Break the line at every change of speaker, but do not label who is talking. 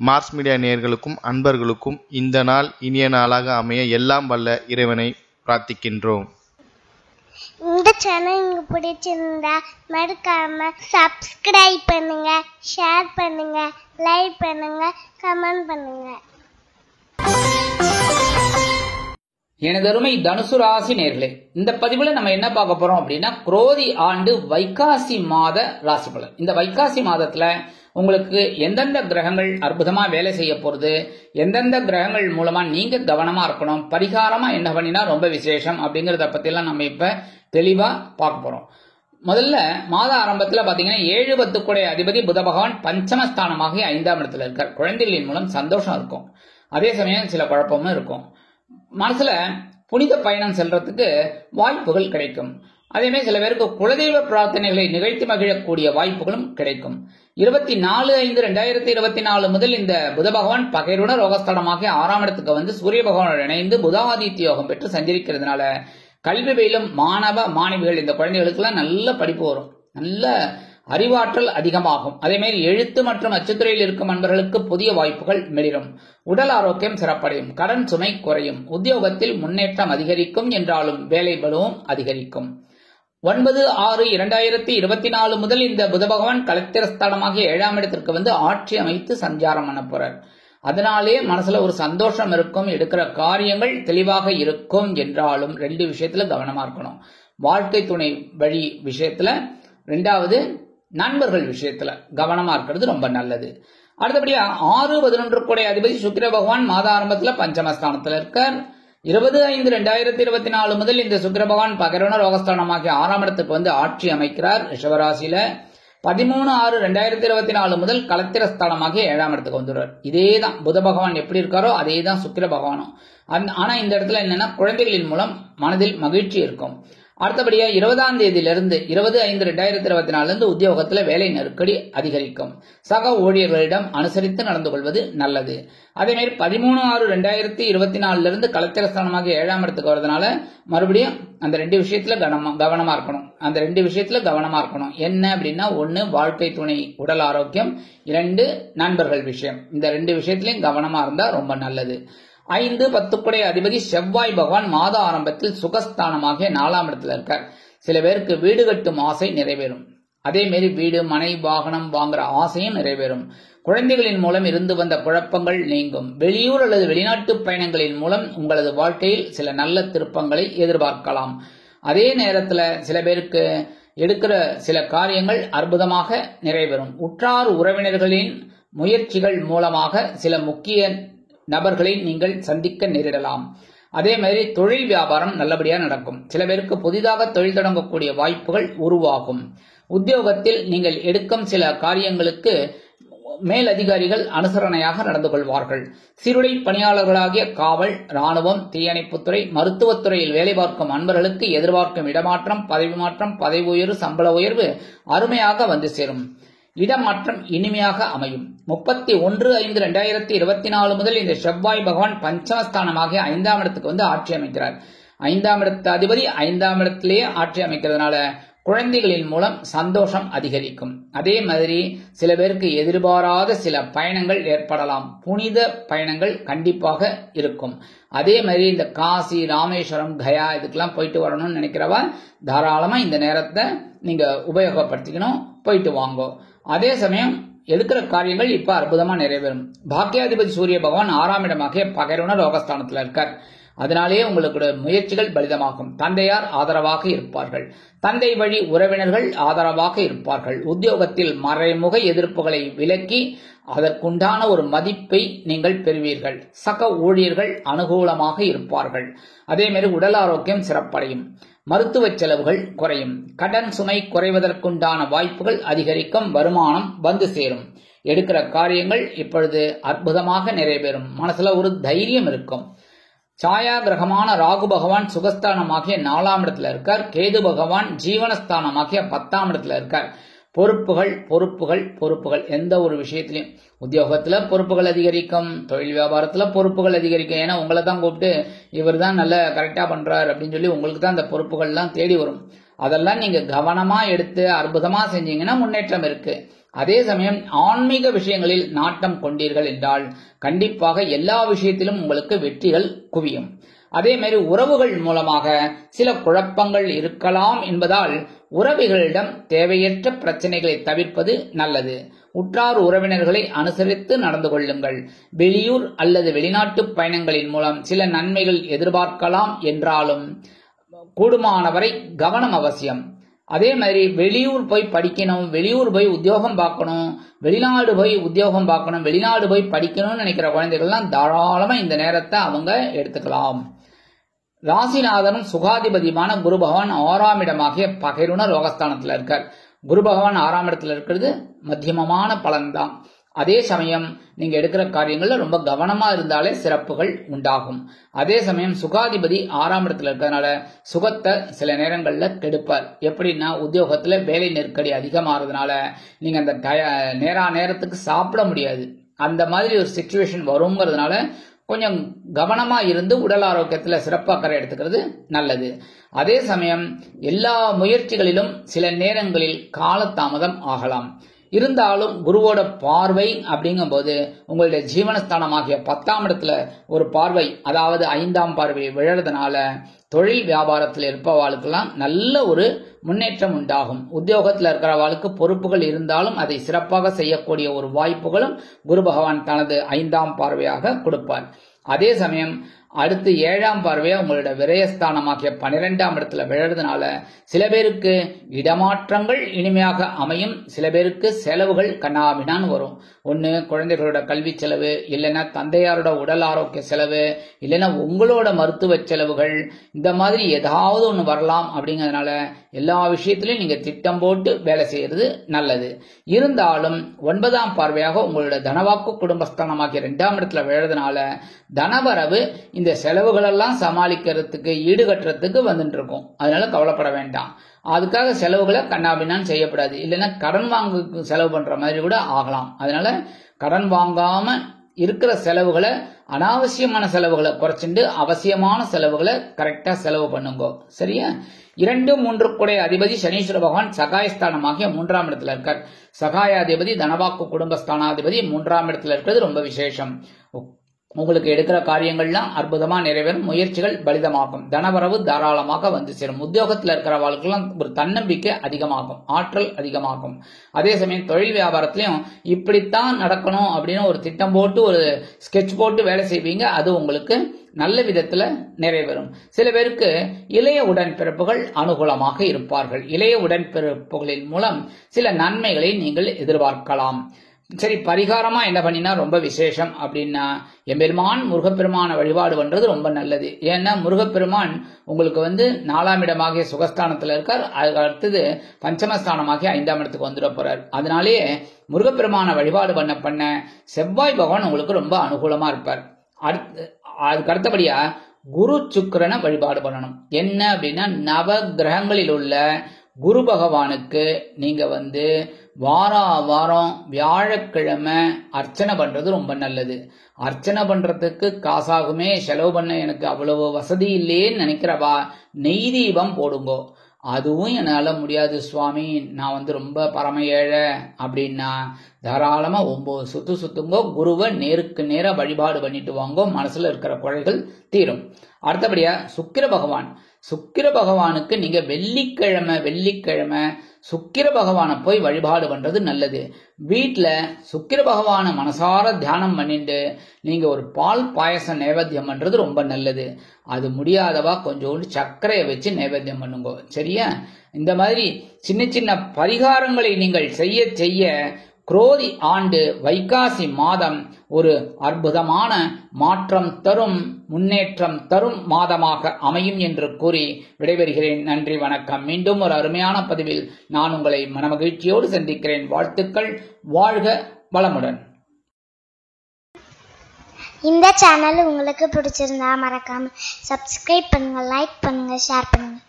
Mars media நேயர்களுக்கும் அன்பர்களுக்கும் இந்த நாள் இனிய நாளாக அமைய எல்லாம் வல்ல இறைவனை பிரார்த்திக்கின்றோம்.
இந்த சேனல் உங்களுக்கு பிடிச்சிருந்தா மறக்காம சப்ஸ்கிரைப் பண்ணுங்க, ஷேர் பண்ணுங்க, லைக் பண்ணுங்க, கமெண்ட் பண்ணுங்க.
எனதருமை தனுசு ராசி நேர்களே, இந்த பதிவுல நம்ம என்ன பார்க்க போறோம் அப்படின்னா, குரோதி ஆண்டு வைகாசி மாத ராசி பலன். இந்த வைகாசி மாதத்துல உங்களுக்கு எந்தெந்த கிரகங்கள் அற்புதமா வேலை செய்ய போறது, எந்தெந்த கிரகங்கள் மூலமா நீங்க கவனமா இருக்கணும், பரிகாரமா என்ன பண்ணினா ரொம்ப விசேஷம் அப்படிங்கறத பத்தி எல்லாம் நம்ம இப்ப தெளிவா பார்க்க போறோம். முதல்ல மாத ஆரம்பத்துல பாத்தீங்கன்னா 7-10 கூடை அதிபதி புத பகவான் பஞ்சமஸ்தானமாக 5ஆம் இடத்துல இருக்கார். குழந்தைகளின் மூலம் சந்தோஷம் இருக்கும், அதே சமயம் சில குழப்பமும் இருக்கும். மனசுல புனித பயணம் செல்றதுக்கு வாய்ப்புகள் கிடைக்கும். அதே மாதிரி சில பேருக்கு குலதெய்வ பிரார்த்தனைகளை நிகழ்த்தி மகிழக்கூடிய வாய்ப்புகளும் கிடைக்கும். 24/5/2024 முதல் இந்த புத பகவான் பகைருட ரோகஸ்தானமாக 6ஆம் இடத்துக்கு வந்து சூரிய பகவானோடு இணைந்து புதாதித்ய யோகம் பெற்று சஞ்சரிக்கிறதுனால கல்வி பயிலும் மாணவ மாணவிகள் இந்த குழந்தைகளுக்கு எல்லாம் நல்ல படிப்பு வரும், நல்ல அறிவாற்றல் அதிகமாகும். அதே மாதிரி எழுத்து மற்றும் அச்சுத்துறையில் இருக்கும் நண்பர்களுக்கு புதிய வாய்ப்புகள் மிளிரும். உடல் ஆரோக்கியம் சிறப்படையும், கடன் சுமை குறையும், உத்தியோகத்தில் முன்னேற்றம் அதிகரிக்கும் என்றாலும் வேலை பலுவும் அதிகரிக்கும். 9/6/2024 முதல் இந்த புத பகவான் கலத்திரஸ்தானமாக 7ஆம் இடத்திற்கு வந்து ஆட்சி அமைத்து சஞ்சாரம் பண்ண போறார். அதனாலே மனசுல ஒரு சந்தோஷம் இருக்கும், எடுக்கிற காரியங்கள் தெளிவாக இருக்கும் என்றாலும் 2 விஷயத்துல கவனமா இருக்கணும். வாழ்க்கை துணை வழி விஷயத்துல, 2வது நண்பர்கள் விஷயத்துல கவனமா இருக்கிறது ரொம்ப நல்லது. அடுத்தபடியா 6-11 கூடை அதிபதி சுக்கிர பகவான் மாத ஆரம்பத்துல பஞ்சமஸ்தானத்துல இருக்கார். 20/5/2024 முதல் இந்த சுக்கிர பகவான் பகரவன ரோகஸ்தானமாகிய 6ஆம் இடத்துக்கு வந்து ஆட்சி அமைக்கிறார் ரிஷபராசியில. 13/6/2024 முதல் கலத்திரஸ்தானமாகிய 7ஆம் இடத்துக்கு வந்துடுறார். இதேதான் புத பகவான் எப்படி இருக்காரோ அதேதான் சுக்கிர பகவானும். ஆனா இந்த இடத்துல என்னன்னா குழந்தைகளின் மூலம் மனதில் மகிழ்ச்சி இருக்கும். அடுத்தபடியா 20ஆம் தேதியிலிருந்து 20/5/2024 உத்தியோகத்துல வேலை நெருக்கடி அதிகரிக்கும். சக ஊழியர்களிடம் அனுசரித்து நடந்து கொள்வது நல்லது. அதே மாதிரி 13/6/2024 கலத்திரஸ்தானமாக 7ஆம் இடத்துக்கு வரதுனால மறுபடியும் அந்த 2 விஷயத்துல கவனமா இருக்கணும். அந்த 2 விஷயத்துல கவனமா இருக்கணும். என்ன அப்படின்னா, 1 வாழ்க்கை துணை உடல் ஆரோக்கியம், 2 நண்பர்கள் விஷயம். இந்த 2 விஷயத்திலையும் கவனமா இருந்தா ரொம்ப நல்லது. 5-10 கூடை அதிபதி செவ்வாய் பகவான் மாத ஆரம்பத்தில் சுகஸ்தானமாக 4ஆம் இடத்துல இருக்கார். சில பேருக்கு வீடு கட்டும் ஆசை நிறைவேறும். அதே மாதிரி வீடு மனை வாகனம் வாங்குற ஆசையும் நிறைவேறும். குழந்தைகளின் மூலம் இருந்து வந்த குழப்பங்கள் நீங்கும். வெளியூர் அல்லது வெளிநாட்டு பயணங்களின் மூலம் உங்களது வாழ்க்கையில் சில நல்ல திருப்பங்களை எதிர்பார்க்கலாம். அதே நேரத்துல சில பேருக்கு எடுக்கிற சில காரியங்கள் அற்புதமாக நிறைவேறும். உற்றார் உறவினர்களின் முயற்சிகள் மூலமாக சில முக்கிய நபர்களை நீங்கள் சந்திக்க நேரிடலாம். அதே மாதிரி தொழில் வியாபாரம் நல்லபடியா நடக்கும். சில பேருக்கு புதிதாக தொழில் தொடங்கக்கூடிய வாய்ப்புகள் உருவாகும். உத்தியோகத்தில் நீங்கள் எடுக்கும் சில காரியங்களுக்கு மேலதிகாரிகள் அனுசரணையாக நடந்து கொள்வார்கள். சீருடை பணியாளர்களாகிய காவல், ராணுவம், தீயணைப்புத்துறை, மருத்துவத்துறையில் வேலை பார்க்கும் அன்பர்களுக்கு எதிர்பார்க்கும் இடமாற்றம், பதவி மாற்றம், பதவி உயர்வு, சம்பள உயர்வு அருமையாக வந்து சேரும். இடமாற்றம் இனிமையாக அமையும். 31/5/2024 முதல் இந்த செவ்வாய் பகவான் பஞ்சமஸ்தானமாக 5ஆம் இடத்துக்கு வந்து ஆட்சி அமைக்கிறார். 5ஆம் இடத்து அதிபதி 5ஆம் இடத்திலேயே ஆட்சி அமைக்கிறதுனால குழந்தைகளின் மூலம் சந்தோஷம் அதிகரிக்கும். அதே மாதிரி சில பேருக்கு எதிர்பாராத சில பயணங்கள் ஏற்படலாம். புனித பயணங்கள் கண்டிப்பாக இருக்கும். அதே மாதிரி இந்த காசி, ராமேஸ்வரம், கயா இதுக்கெல்லாம் போயிட்டு வரணும்னு நினைக்கிறவா தாராளமா இந்த நேரத்தை நீங்க உபயோகப்படுத்திக்கணும், போயிட்டு வாங்கோ. அதே சமயம் எடுக்கிற காரியங்கள் இப்ப அற்புதமா நிறைவேறும். பாக்கியாதிபதி சூரிய பகவான் 6ஆம் இடமாக பகைருண ரோகஸ்தானத்துல இருக்கார். அதனாலேயே உங்களுக்கு முயற்சிகள் பலிதமாகும். தந்தையார் ஆதரவாக இருப்பார்கள். தந்தை வழி உறவினர்கள் ஆதரவாக இருப்பார்கள். உத்தியோகத்தில் மறைமுக எதிர்ப்புகளை விலக்கி அதற்குண்டான ஒரு மதிப்பை நீங்கள் பெறுவீர்கள். சக ஊழியர்கள் அனுகூலமாக இருப்பார்கள். அதே மாதிரி உடல் ஆரோக்கியம் சிறப்படையும். மருத்துவ செலவுகள் குறையும். கடன் சுமை குறைவதற்குண்டான வாய்ப்புகள் அதிகரிக்கும். வருமானம் வந்து சேரும். எடுக்கிற காரியங்கள் இப்பொழுது அற்புதமாக நிறைவேறும். மனசுல ஒரு தைரியம் இருக்கும். சாயா கிரகமான ராகு பகவான் சுகஸ்தானமாகிய 4ஆம் இடத்துல இருக்கார். கேது பகவான் ஜீவனஸ்தானமாகிய 10ஆம் இடத்துல இருக்கார். பொறுப்புகள் பொறுப்புகள் பொறுப்புகள். எந்த ஒரு விஷயத்திலையும் உத்தியோகத்துல பொறுப்புகள் அதிகரிக்கும், தொழில் வியாபாரத்துல பொறுப்புகள் அதிகரிக்கும். ஏன்னா உங்களை தான் கூப்பிட்டு இவர் தான் நல்ல கரெக்டா பண்றாரு அப்படின்னு சொல்லி உங்களுக்கு தான் அந்த பொறுப்புகள் எல்லாம் தேடி வரும். அதெல்லாம் நீங்க கவனமா எடுத்து அற்புதமா செஞ்சீங்கன்னா முன்னேற்றம் இருக்கு. அதே சமயம் ஆன்மீக விஷயங்களில் நாட்டம் கொண்டீர்கள் என்றால் கண்டிப்பாக எல்லா விஷயத்திலும் உங்களுக்கு வெற்றிகள் குவியும். அதே மாதிரி உறவுகள் மூலமாக சில குழப்பங்கள் இருக்கலாம் என்பதால் உறவுகளிடம் தேவையற்ற பிரச்சனைகளை தவிர்ப்பது நல்லது. உற்றார் உறவினர்களை அனுசரித்து நடந்து கொள்ளுங்கள். வெளியூர் அல்லது வெளிநாட்டு பயணங்களின் மூலம் சில நன்மைகள் எதிர்பார்க்கலாம் என்றாலும் கூடுமானவரை கவனம் அவசியம். அதே மாதிரி வெளியூர் போய் படிக்கணும், வெளியூர் போய் உத்தியோகம் பார்க்கணும், வெளிநாடு போய் உத்தியோகம் பார்க்கணும், வெளிநாடு போய் படிக்கணும்னு நினைக்கிற குழந்தைகள்லாம் தாராளமா இந்த நேரத்தை அவங்க எடுத்துக்கலாம். ராசிநாதனும் சுகாதிபதியுமான குரு பகவான் 6ஆம் இடமாகிய பகைருண ரோகஸ்தானத்துல இருக்கார். குரு பகவான் 6ஆம் இடத்துல இருக்கிறது மத்தியமமான பலன்தான். அதே சமயம் நீங்க எடுக்கிற காரியங்கள்ல ரொம்ப கவனமா இருந்தாலே சிறப்புகள் உண்டாகும். அதே சமயம் சுகாதிபதி 6ஆம் இடத்துல இருக்கிறதுனால சுகத்தை சில நேரங்கள்ல கெடுப்பார். எப்படின்னா உத்தியோகத்துல வேலை நெருக்கடி அதிகமாறதுனால நீங்க அந்த நேரத்துக்கு சாப்பிட முடியாது. அந்த மாதிரி ஒரு சிச்சுவேஷன் வருங்கிறதுனால கொஞ்சம் கவனமா இருந்து உடல் ஆரோக்கியத்துல சிறப்பாக எடுத்துக்கிறது நல்லது. அதே சமயம் எல்லா முயற்சிகளிலும் சில நேரங்களில் காலதாமதம் ஆகலாம். இருந்தாலும் குருவோட பார்வை அப்படிங்கும் போது உங்களுடைய ஜீவனஸ்தானமாகிய 10ஆம் இடத்துல ஒரு பார்வை, அதாவது 5ஆம் பார்வை விழறதுனால தொழில் வியாபாரத்தில் இருப்பவாளுக்கெல்லாம் நல்ல ஒரு முன்னேற்றம் உண்டாகும். உத்தியோகத்தில் இருக்கிறவாளுக்கு பொறுப்புகள் இருந்தாலும் அதை சிறப்பாக செய்யக்கூடிய ஒரு வாய்ப்புகளும் குரு பகவான் தனது 5ஆம் பார்வையாக கொடுப்பார். அதே சமயம் அடுத்து 7ஆம் பார்வையா உங்களோட விரயஸ்தானமாகிய 12ஆம் இடத்துல விழறதுனால சில பேருக்கு இடமாற்றங்கள் இனிமையாக அமையும், சில பேருக்கு செலவுகள் கண்ணாபின்னான்னு வரும். ஒன்று குழந்தைகளோட கல்வி செலவு, இல்லைன்னா தந்தையாரோட உடல் ஆரோக்கிய செலவு, இல்லைன்னா உங்களோட மருத்துவ செலவுகள், இந்த மாதிரி ஏதாவது ஒன்று வரலாம். அப்படிங்கிறதுனால எல்லா விஷயத்திலையும் நீங்க திட்டம் போட்டு வேலை செய்யறது நல்லது. இருந்தாலும் 9ஆம் பார்வையாக உங்களோட தனவாக்கு குடும்பஸ்தானமாகிய 2ஆம் இடத்துல விழறதுனால தனவரவு இந்த செலவுகள் எல்லாம் சமாளிக்கிறதுக்கு ஈடுகட்டுறதுக்கு வந்துட்டு இருக்கும். அதனால கவலைப்பட வேண்டாம். அதுக்காக செலவுகளை கண்ணாபின்னான்னு செய்யப்படாது. இல்லைன்னா கடன் வாங்க செலவு பண்ற மாதிரி கூட ஆகலாம். அதனால கடன் வாங்காம இருக்கிற செலவுகளை, அனாவசியமான செலவுகளை குறைச்சிட்டு அவசியமான செலவுகளை கரெக்டா செலவு பண்ணுங்க. சரியா? 2, 3 கூடைய அதிபதி சனீஸ்வர பகவான் சகாயஸ்தானமாகிய 3ஆம் இடத்துல இருக்கார். சகாயாதிபதி தனவாக்கு குடும்பஸ்தானாதிபதி 3ஆம் இடத்துல இருக்கிறது ரொம்ப விசேஷம். உங்களுக்கு எடுக்கிற காரியங்கள்லாம் அற்புதமா நிறைவேறும். முயற்சிகள் பலிதமாகும். தனவரவு தாராளமாக வந்து சேரும். உத்தியோகத்தில் இருக்கிறவர்களுக்கெல்லாம் ஒரு தன்னம்பிக்கை அதிகமாகும், ஆற்றல் அதிகமாகும். அதே சமயம் தொழில் வியாபாரத்திலையும் இப்படித்தான் நடக்கணும் அப்படின்னு ஒரு திட்டம் போட்டு ஒரு ஸ்கெட்ச் போட்டு வேலை செய்வீங்க. அது உங்களுக்கு நல்ல விதத்துல நிறைவேறும். சில பேருக்கு இளைய உடன்பிறப்புகள் அனுகூலமாக இருப்பார்கள். இளைய உடன்பிறப்புகளின் மூலம் சில நன்மைகளை நீங்கள் எதிர்பார்க்கலாம். சரி, பரிகாரமா என்ன பண்ணினா ரொம்ப விசேஷம் அப்படின்னா எம்பெருமான் முருகப்பெருமான வழிபாடு பண்றது ரொம்ப நல்லது. ஏன்னா முருகப்பெருமான் உங்களுக்கு 4ஆம் இடமாகிய சுகஸ்தானத்துல இருக்கார். அதுக்கு அடுத்தது பஞ்சமஸ்தானமாகிய 5ஆம் இடத்துக்கு வந்துட போறார். அதனாலேயே முருகப்பெருமான வழிபாடு பண்ண செவ்வாய் பகவான் உங்களுக்கு ரொம்ப அனுகூலமா இருப்பார். அதுக்கு அடுத்தபடியா குரு சுக்கிரனை வழிபாடு பண்ணணும். என்ன அப்படின்னா நவ கிரகங்களில் உள்ள குரு பகவானுக்கு நீங்க வாரம் வியாழக்கிழமை அர்ச்சனை பண்றது ரொம்ப நல்லது. அர்ச்சனை பண்றதுக்கு காசாகுமே, செலவு பண்ண எனக்கு அவ்வளவு வசதி இல்லையேன்னு நினைக்கிறவா நெய் தீபம் போடுங்கோ. அதுவும் என்னால முடியாது சுவாமி, நான் ரொம்ப பரம ஏழை அப்படின்னா தாராளமா 9 சுத்து சுத்துங்கோ. குருவை நேருக்கு நேர வழிபாடு பண்ணிட்டு வாங்கோ. மனசுல இருக்கிற குறைகள் தீரும். அடுத்தபடியா சுக்கிர பகவானுக்கு நீங்க வெள்ளிக்கிழமை சுக்கிர பகவானை போய் வழிபாடு பண்றது நல்லது. வீட்டுல சுக்கிர பகவான மனசார தியானம் பண்ணிட்டு நீங்க ஒரு பால் பாயசம் நைவேத்தியம் பண்றது ரொம்ப நல்லது. அது முடியாதவா கொஞ்சோண்டு சர்க்கரையை வச்சு நைவேத்தியம் பண்ணுங்க. சரியா? இந்த மாதிரி சின்ன சின்ன பரிகாரங்களை நீங்கள் செய்ய குரோதி ஆண்டு வைகாசி மாதம் ஒரு அற்புதமான மாற்றம் தரும், முன்னேற்றம் தரும் மாதமாக அமையும் என்று கூறி விடைபெறுகிறேன். நன்றி, வணக்கம். மீண்டும் ஒரு அருமையான பதிவில் நான் உங்களை மனமகிழ்ச்சியோடு சந்திக்கிறேன். வாழ்த்துக்கள். வாழ்க வளமுடன்.
இந்த சேனல் உங்களுக்கு பிடிச்சிருந்தா மறக்காம சப்ஸ்கிரைப் பண்ணுங்க, லைக் பண்ணுங்க, ஷேர் பண்ணுங்க.